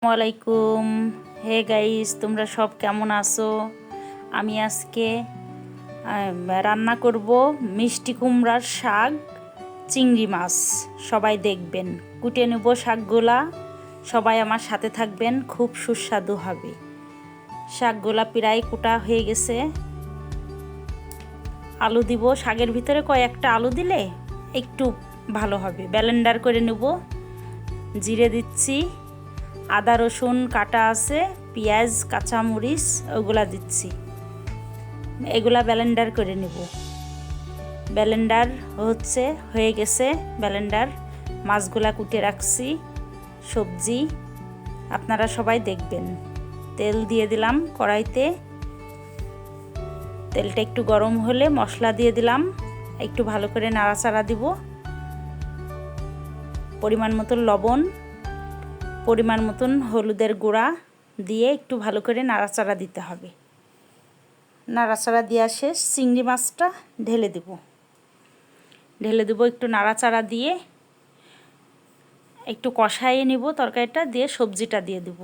আসসালামাইকুম। Hey guys, তোমরা সব কেমন আছো? আমি আজকে রান্না করব মিষ্টি কুমড়ার শাক, চিংড়ি মাছ। সবাই দেখবেন, কুটে নেব শাকগুলা। সবাই আমার সাথে থাকবেন, খুব সুস্বাদু হবে। শাকগুলা প্রায় কুটা হয়ে গেছে। আলু দিব শাকের ভিতরে, কয়েকটা আলু দিলে একটু ভালো হবে। ব্লেন্ডার করে নেব। জিরে দিচ্ছি, আদা রসুন কাটা আছে, পেঁয়াজ কাঁচামরিচ ওগুলা দিচ্ছি। এগুলা ব্লেন্ডার করে নেব। ব্লেন্ডার হয়ে গেছে। ব্লেন্ডার মাছগুলা কুটে রাখছি। সবজি আপনারা সবাই দেখবেন। তেল দিয়ে দিলাম কড়াইতে। তেলটা একটু গরম হলে মশলা দিয়ে দিলাম। একটু ভালো করে নাড়াচাড়া দিব। পরিমাণ মতন লবণ, পরিমাণ মতন হলুদের গুঁড়া দিয়ে একটু ভালো করে নাড়াচাড়া দিতে হবে। নাড়াচাড়া দেওয়া শেষ। চিংড়ি মাছটা ঢেলে দেব। একটু নাড়াচাড়া দিয়ে একটু কষাইয়ে নিব। তরকারিটা দিয়ে সবজিটা দিয়ে দেব।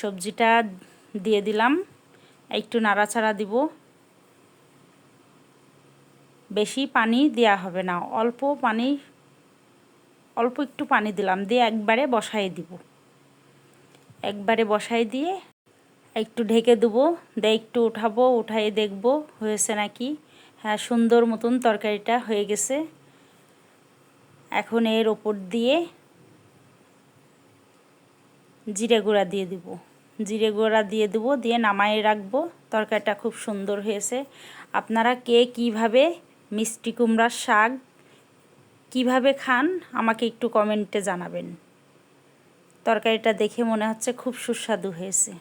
সবজিটা দিয়ে দিলাম। একটু নাড়াচাড়া দিব। বেশি পানি দেওয়া হবে না, অল্প একটু পানি দিলাম, দিয়ে একবারে বসাই দিয়ে একটু ঢেকে দেবো। দিয়ে একটু উঠাবো, উঠাই দেখব হয়েছে নাকি। হ্যাঁ, সুন্দর মতন তরকারিটা হয়ে গেছে। এখন এর ওপর দিয়ে জিরে গুঁড়া দিয়ে দেবো, দিয়ে নামায়ে রাখবো। তরকারিটা খুব সুন্দর হয়েছে। আপনারা কে কীভাবে মিষ্টি কুমড়ার শাক কিভাবে খান আমাকে একটু কমেন্টে জানাবেন। তরকারিটা দেখে মনে হচ্ছে খুব সুস্বাদু হয়েছে।